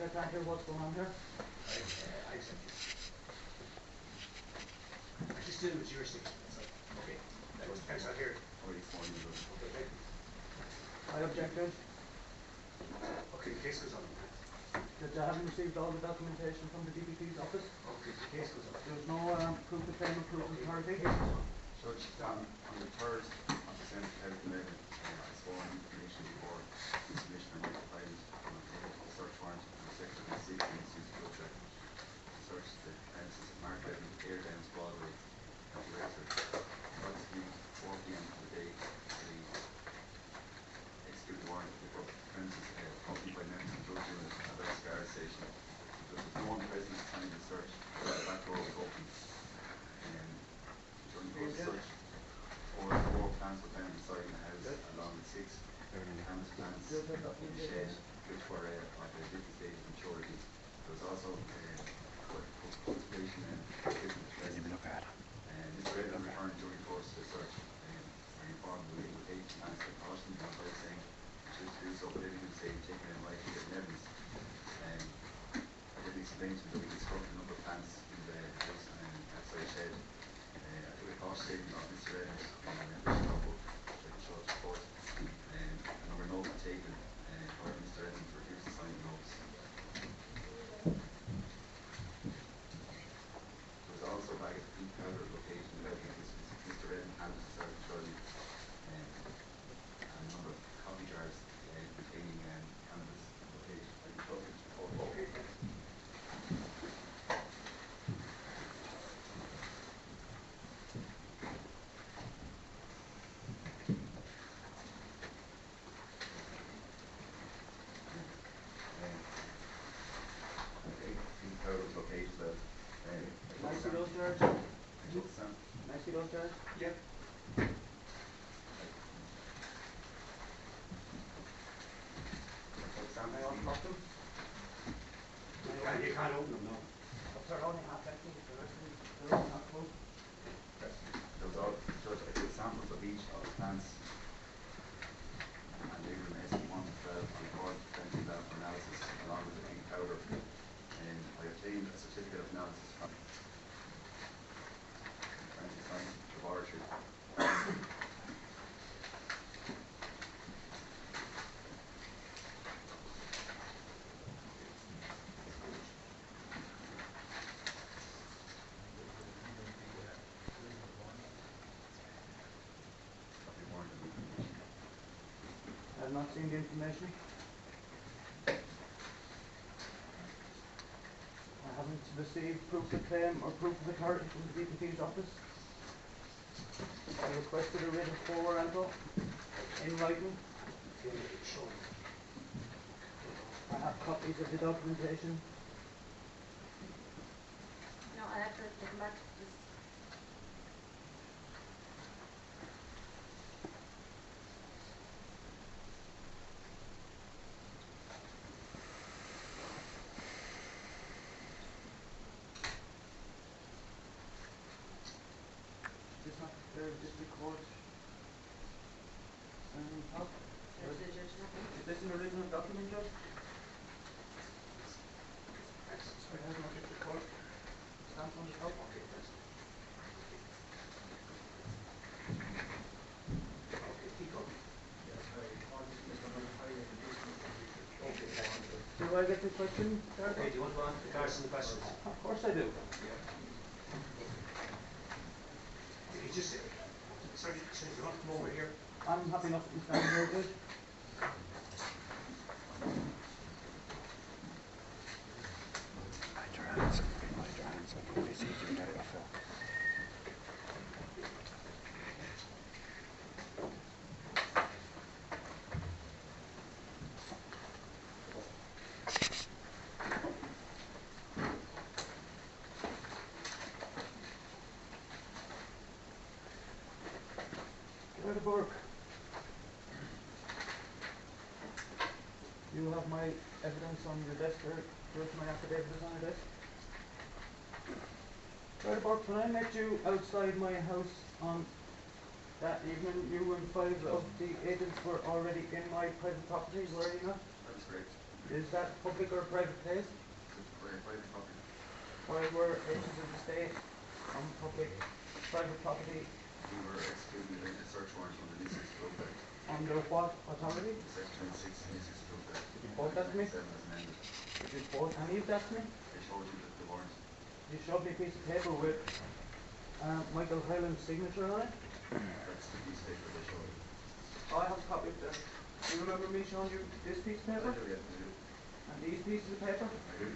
object, I can't hear what's going on here. I accept it. I just did it with jurisdiction. So, okay. Thanks, I'll hear it. Okay, thank you. I objected. Okay, the case goes on. That I haven't received all the documentation from the DPP's office. Okay, the case goes on. There's no proof of claim or proof of authority. Judge, on the 3rd of December 2011, I sworn information before Commissioner Michael Hyland on a search warrant on the 2nd of the 6th Institute to search the premises of Mark Levin, Airdowns, Broadway, County Wexford. Approximately 4 p.m. of the day, the executed warrant before the premises accompanied by members of the drug unit at the Scar station. There was no one present at the time of the search. The back door was open. During the search, four plants were found inside the house, along with 6 canvas plants in the shed, which were at a different stage of maturity. There was also cultivation and business present. This Redden returned during the course of the search and informed the legal aid plants that cautioned them by saying she was to do so, but they didn't say taking in likely as evidence. I did explain to them that we discovered a number of plants in the house and outside the shed. I took a cost statement of Mr. Redden and an official notebook which I can show to the court. A number of notes were taken for Mr. Redden to refuse to sign the notes. There was also a bag of pink powder located in the bedroom of Mr. Redden handed to Sergeant Shirley, and a number of coffee jars containing cannabis located. I can show it to the court. Okay. Pink powder was located there. Can I see those jars? Sam. Can I see those jars? Yep. Can I unlock them? You can't open them, no. But they're only half empty, the rest of them, they're only half full. There was all, Judge, I took samples of each of the plants and they were in S1 to 12 and 4 potential lab for analysis along with the pink powder. And I obtained a certificate of analysis from the Science Laboratory. I have not seen the information. I haven't received proof of claim or proof of authority from the DPP's office. I requested a writ of quo warranto in writing. I have copies of the documentation. No, I have to come back to this. Is this not the district court? Is this an original document, Judge? It has no district court stamp on the top. Okay, that's okay, keep going. Do I get the question? Okay, do you want to go on to the cards and the questions? Of course I do. If you just, sorry, if you want to come over here. I'm happy enough to be standing here, Judge. Hide your hands. Hide your hands. I can see you done it before. Get out of work. You have my evidence on your desk there. Judge, my affidavit is on your desk. Right about when I met you outside my house on that evening, you and 5 of the agents were already in my private property, were you not? That's great. Is that public or private place? It's a private property. Why were agents of the state on public, private property We were executing a search warrant on the nuisance control act. under what authority? Section 26 nuisance control act. Did you quote that to me? 7 as amended. Did you quote any of that to me? I showed you the warrant. You showed me a piece of paper with Michael Hyland's signature on it. That's the piece of paper they showed you. I have a copy of this. Do you remember me showing you this piece of I paper? do, yeah, I do. And these pieces of paper? I do.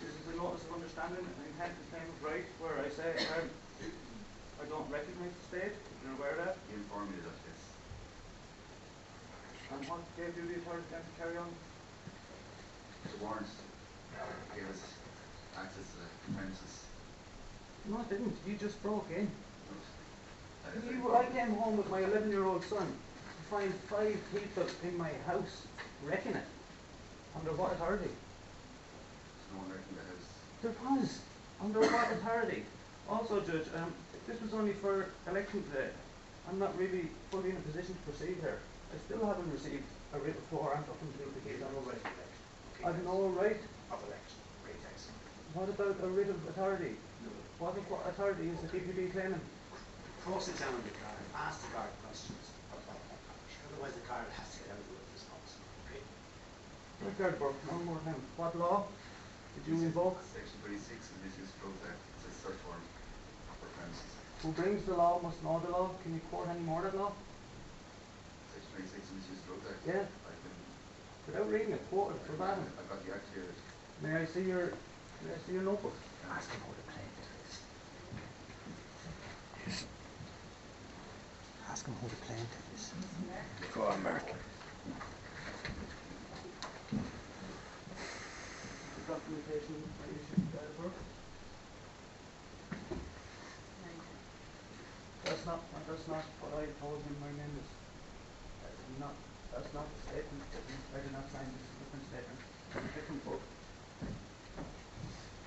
This is a notice of understanding and intent to claim of right where I say I don't recognise the state. You're aware of that? He informed me that it's And what gave you the authority then to carry on? the warrant gave us access to the premises. No, it didn't. You just broke in. But I came home with my 11-year-old son to find 5 people in my house wrecking it. Under what authority? no one wrecking the house. There was. Under what authority? Also, Judge, this was only for election day. I'm not really fully in a position to proceed here. I still haven't received a writ of floor and nothing to do with the case. No right of election. Okay, I've thanks. no right. Of election. Great, thanks. What about a writ of authority? What authority is the DPP claiming? Cross-examine the guard, ask the guard questions about that. Otherwise the guard has to get out of the way of this officer, okay? Richard Burke, one more time. What law did you invoke? Section 36 of the nuisance control act. It's a search warrant for premises. Who brings the law must know the law. Can you quote any more of that law? Section 26 of the nuisance control act. Yeah. I've been, Without reading it, quote it verbatim. I've got the act here. May I see your notebook? Ask him how to play it is. Yes. Ask him how to play it is. Go on, Mark. The documentation I issued by the book. That's not what I told him my name is. That's not the statement. I did not sign this different statement. It's a different book.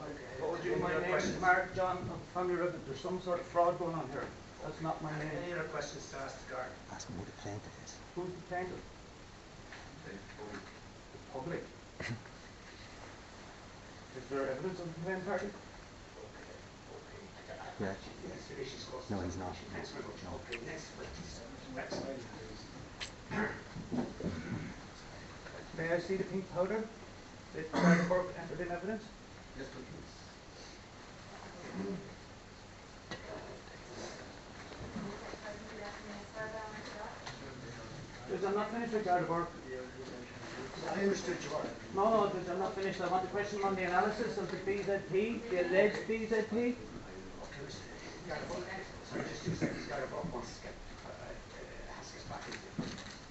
I told you my name is Mark John of Family Revenue. There's some sort of fraud going on here. That's not my name. Any other questions to ask the guard? Ask him how to play it is. Who's the plaintiff? They voted. The public. Is there evidence of the complaint party? Yeah. Yes, your issue's closed. No, he's not. Thanks very much. Okay, next witness. Next. May I see the pink powder that Mr. Burke entered in evidence? Yes, please. Judge, I'm not finished with Garda Burke. I understood you are. No, Judge, I'm not finished. I want to question on the analysis of the BZP, the alleged BZP. Sorry, just 2 seconds. Guard wants to get, has to get back into.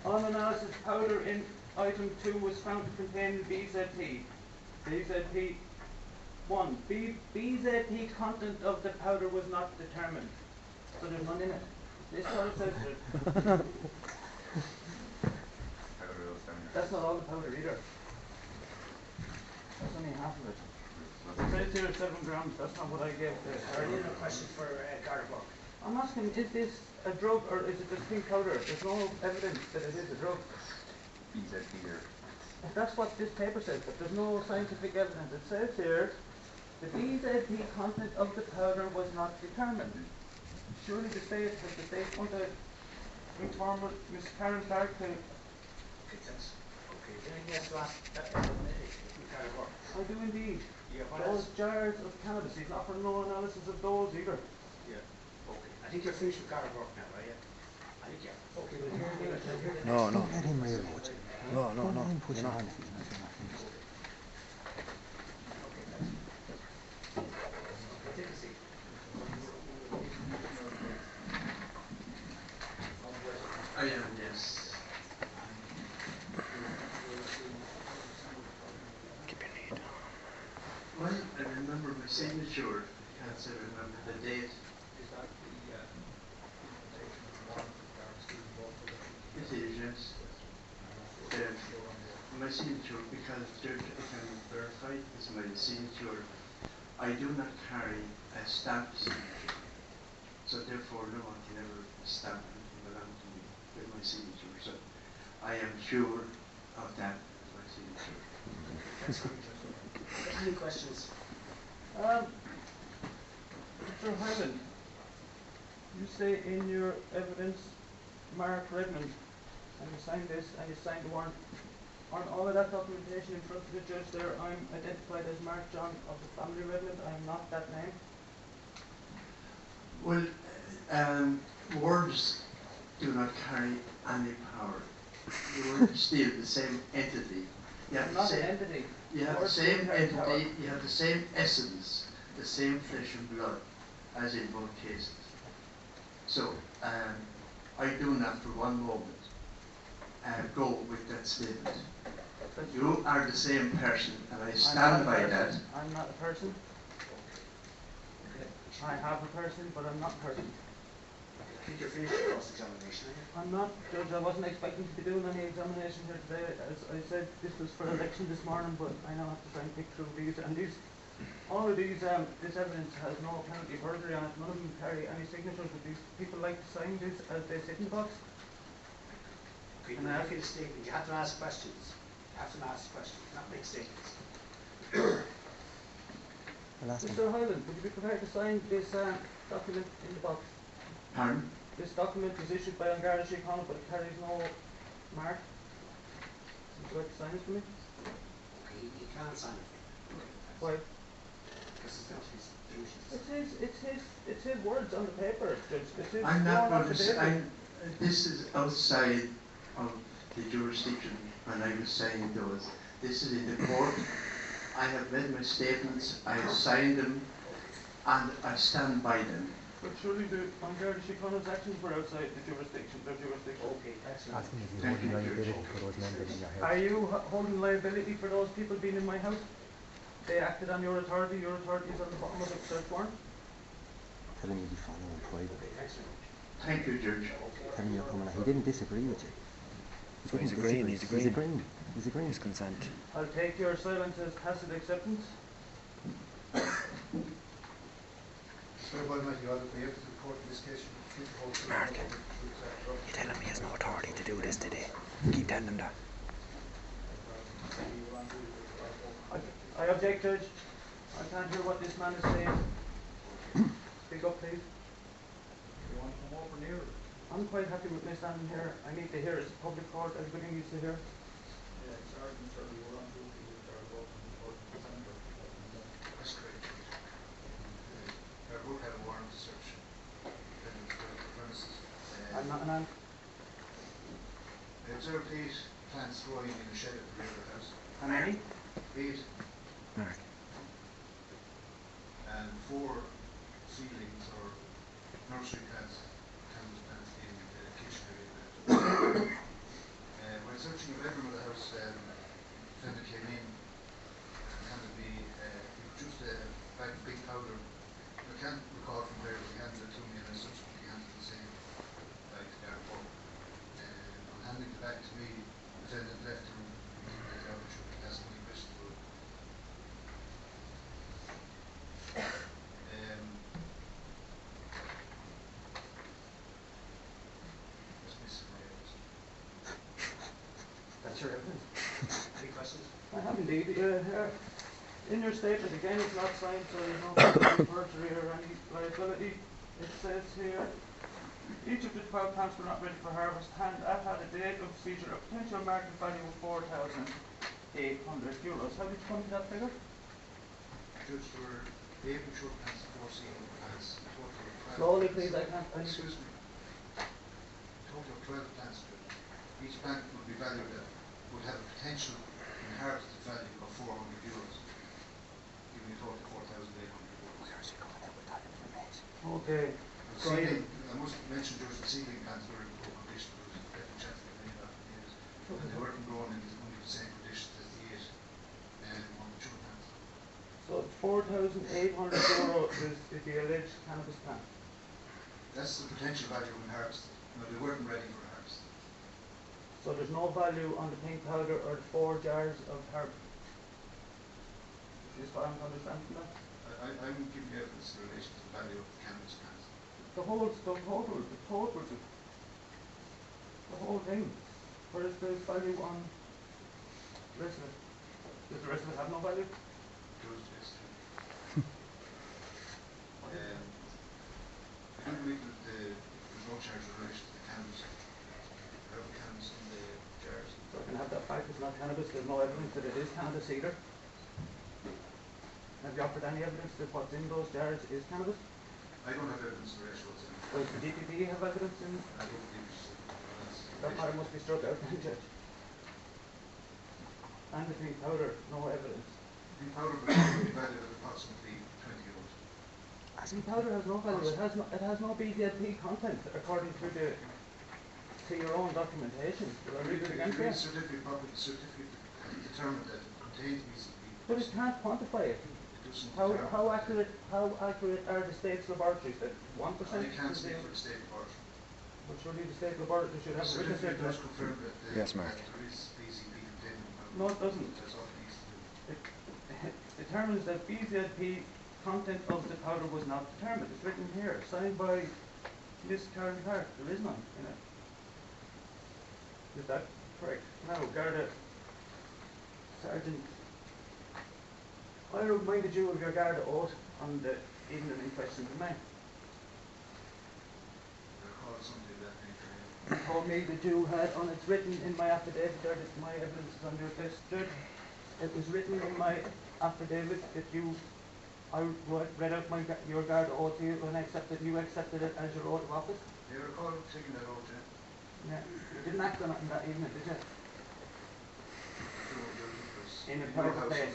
On analysis, powder in item 2 was found to contain BZP. BZP 1. BZP content of the powder was not determined. So there's none in it. This is what it says. Powder those down here. That's not all the powder either. That's only half of it. It says here 7 grams. That's not what I gave the Any other questions for Guard Burke? I'm asking, is this a drug or is it just pink powder? There's no evidence that it is a drug. BZP here. That's what this paper says, but there's no scientific evidence. It says here, the BZP content of the powder was not determined. Surely the state want to inform Ms. Karen Clark to... Okay, thanks. Okay, anything else to ask Guard Burke? I do indeed. Yeah, what Those else? jars of cannabis, he's offering no analysis of those either. Yeah. Okay, I think you're finished with Guard Burke now, right? I think, yeah. Okay, we'll hear you. No, no. Let him read it. No, no, no. You're not finished. Okay, thanks. Okay, take a seat. I am, yes. Keep your knee down. Well, I remember my signature. I can't say I remember the date. Is that the implementation of one with regards to both of them? It is, yes. My signature, because Judge, I can verify, is my signature. I do not carry a stamped signature. So therefore, no one can ever stamp anything belonging to me with my signature. So I am sure of that. My signature. That's fine, Judge. Any questions? Mr. Highland, you say in your evidence, Mark Redmond, and you signed this, and you signed the warrant. On all of that documentation in front of the judge there, I'm identified as Mark John of the family Redmond. I am not that name. Well, words do not carry any power. You are still the same entity. You have I'm the not an same, entity. you have the Words same don't carry power. entity, you have the same essence, the same flesh and blood, as in both cases. So, I do not for one moment go with that statement. You are the same person, and I stand by that. I'm not a person. I have a person, but I'm not a person. I think you're finished with cross-examination, are you? I'm not, Judge. I wasn't expecting to be doing any examination here today. As I said, this was for election this morning, but I now have to try and pick through these. And these, all of these, this evidence has no penalty perjury on it. None of them carry any signatures. But these people like to sign this as they sit in the box. Okay, And you I have have- to statement. You have to ask questions. You have to ask questions, not make statements. Mr. Highland, would you be prepared to sign this document in the box? Pardon? This document is issued by Garda Síochána, but it carries no mark. Would you like to sign it for me? Okay, you can't sign it. Why? Because it's not his duties. It's his words on the paper, Judge. It's his I'm not sworn going to affidavit. this is outside of the jurisdiction when I was signing those. This is in the court. I have made my statements, I have signed them, and I stand by them. But surely the Garda Síochána's actions were outside the jurisdiction, their jurisdiction. Okay, excellent. Ask him if he's Thank holding you, liability Judge. for those members in your Are house. you holding liability for those people being in my house? They acted on your authority is on the bottom of the search warrant. Tell him you'll be following private. Okay, excellent. Thank you, Judge. Tell him you're coming out. He didn't disagree with you. So he's agreeing, He's agreeing. He's agreeing. His consent. I'll take your silence as tacit acceptance. Mark, tell him he has no authority to do this today. Keep telling him that. I object, Judge. I can't hear what this man is saying. Speak up, please. You want to come over near? I'm quite happy with me standing here. I need to hear. It's a public court. Everybody needs to hear. Yeah, Sergeant, sir, you were on duty with our local court in December. That's great. Our book had a warrant to search the premises. I'm not an ant. I observed 8 plants growing in a shed at the rear of the house. How many? 8 Mark. and 4 seedlings or nursery plants, cannabis plants in the kitchen area. When searching the bedroom of the house, defendant came in and handed me, he produced a bag of big powder. I can't recall from where he handed it to me, and I subsequently handed the same bag to Gareth Paul. On handing the bag to me, the defendant left the room and went out and shook the gas money questions to it. That's missing my evidence. That's your evidence. Any questions? I have indeed. In your statement, again, it's not signed, so there's no perjury or any liability. It says here, each of the 12 plants were not ready for harvest and had a date of seizure a potential market value of €4,800. How did you come to that figure? Judge, there were 8 mature plants and 4 seedling plants. A total of 12 Slowly, plants. please, I can't. Excuse me. A total of 12 plants, Judge. Each plant would be valued at, would have a potential inherited value of €400, giving a total of €4,800. Where's he coming out with that information? Okay. The seedling, I must mention, Judge, the seedling plants were in poor condition. There was a definite chance they may not have made it. And they weren't grown in only the same conditions as the 8 more mature plants. So €4,800 is the alleged cannabis plant. That's the potential value when harvested. No, they weren't ready for harvest. So there's no value on the pink powder or the 4 jars of herb. Is what I'm to understand from that? I'm giving you evidence in relation to the value of the cannabis plants. The whole thing. Where's the value on The rest of it, does the rest of it have no value? Does this too. I do believe that there's no charge in relation to the cannabis. I have cannabis in the jars. So I can have that fact it's not cannabis, there's no evidence that it is cannabis either. Have you offered any evidence that what's in those jars is cannabis? I don't have evidence in relation to what's in it. Does the DPP have evidence in? I don't believe it's That matter must be struck out then, Judge. And the pink powder, no evidence. The powder will be valued at approximately 20 euros. Pink powder has no value, it has no BZP content according to your own documentation. Will I read it again for you? The certificate determined that it contains BCP. But it can't quantify it. How accurate are the state's laboratories that 1%? I can't speak for the state laboratory. But surely the state laboratory should have a written Certificate does statement. confirm that Yes, Mark. that there is BCP contained in the powder. No, it doesn't. That's all it needs to do. It determines that BZP content of the powder was not determined. It's written here, signed by Miss Karen Hart. There is none in it. Is that correct? Now, Garda Sergeant, I reminded you of your Garda oath on the evening in question to me. I recall something of that nature. You told me that you had, and it's written in my affidavit there, that my evidence is on your desk, Judge. It was written in my affidavit that I read out your Garda oath to you and you accepted it as your oath of office. Do you recall taking that oath, yeah? Yeah. You didn't act on it in that evening, did you? In a private place.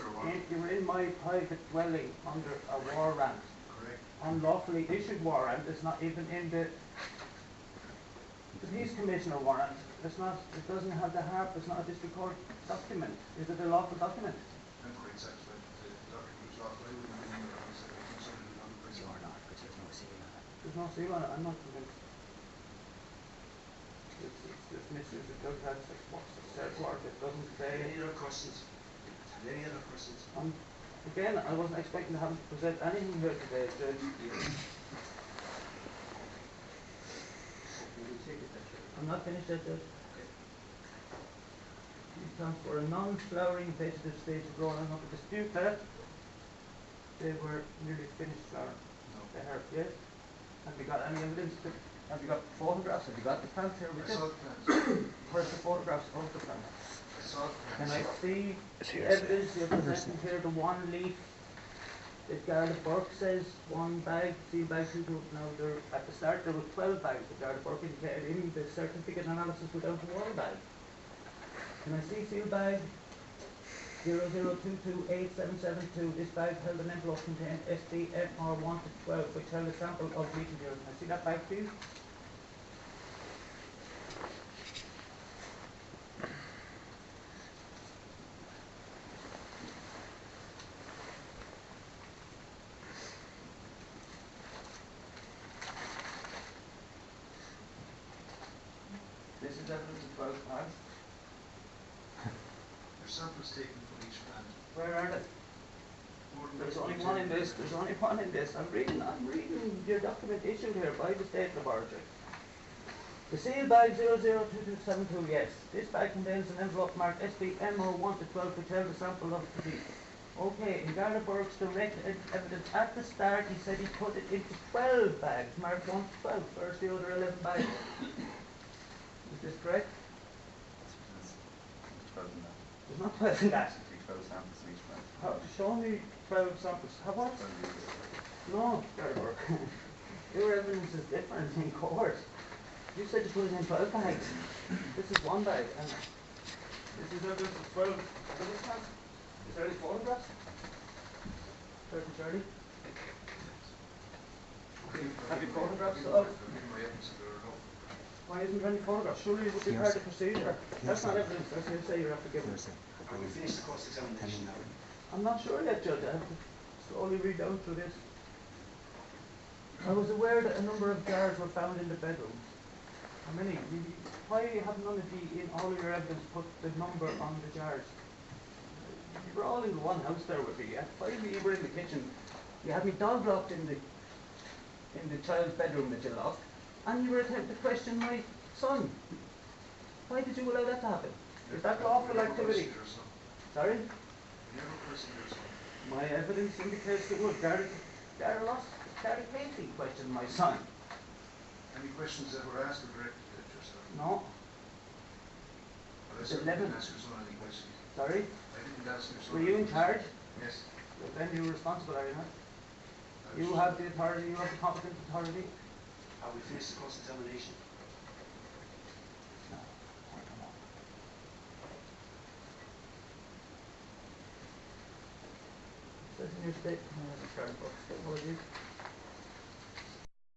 You were in my private dwelling under a warrant. Correct. Unlawfully issued warrant. It's not even in the police commissioner warrant. It doesn't have the HARP. It's not a district court document. Is it a lawful document? I'm quite satisfied that the document was lawful. I wouldn't be able to consider it a non-prison. You're not, because there's no seal on it. There's no seal on it. I'm not convinced. It's misuse of drug tax. What's the search warrant? It doesn't say. Any other questions? Any other questions? Again, I wasn't expecting to have to present anything here today, Judge. I'm not finished yet, Judge. These plants were a non-flowering vegetative stage of growing. I'm not going to dispute that. They were nearly finished flowering. No. They are, yes. Have you got any evidence? Have you got photographs? Have you got the plants here with I you? saw the plans. Where's the photographs of the plants? I saw the Can plans. I see It's the here, evidence you're presenting here, the one leaf that Garda Burke says one bag, seal bag, now there, at the start there were 12 bags that Garda Burke indicated in the certificate analysis without one bag. Can I see seal bag 00228772, this bag held an envelope contained SDMR 1 to 12 which held a sample of wheat material. Can I see that bag please? This is evidence of 12 bags. There's samples taken from each plant. Where are they? More than There's that, only we one take- in this, there's only one in this. I'm reading your document issued here by the State Laboratory. The seal bag 002272, yes. This bag contains an envelope marked SBMO 1 to 12 which held a sample of the wheat. Okay, in Garda Burke's direct evidence at the start he said he put it into 12 bags, marked 1 to 12. Where's the other 11 bags? Is this correct? There's not 12 in that. Show me 12 samples. Have what? No, Garda Burke. Your evidence is different in court. You said you put it in 12 bags. This is one bag, and this is evidence of 12 evidence bags. Is there any photographs? Charlie? Have you photographs of? Why isn't there any photographs? Surely it would be part of the procedure. That's not evidence, that's hearsay, you have to give it. Are we finished the course examination now? I'm not sure yet, Judge. I have to slowly read down through this. I was aware that a number of jars were found in the bedroom. How many? Why have none of you, in all of your evidence, put the number on the jars? You were all in the one house there with me, yeah? Why you were in the kitchen? You had me dog locked in the child's bedroom that you locked, and you were attempting to question my son. Why did you allow that to happen? Is that lawful activity? Sorry? You never questioned your son. My evidence indicates the would. Gary Casey questioned my son. Any questions that were asked or directed at yourself? No. But I It's certainly 11. didn't ask your son any questions. Sorry? I didn't ask your son. Were you any in charge? questions. Yes. Well, then you're responsible, are you not? I You was- have the authority, you have the competent authority. Have we finished the cross-examination? No. Come on. Says in your statement, apologies.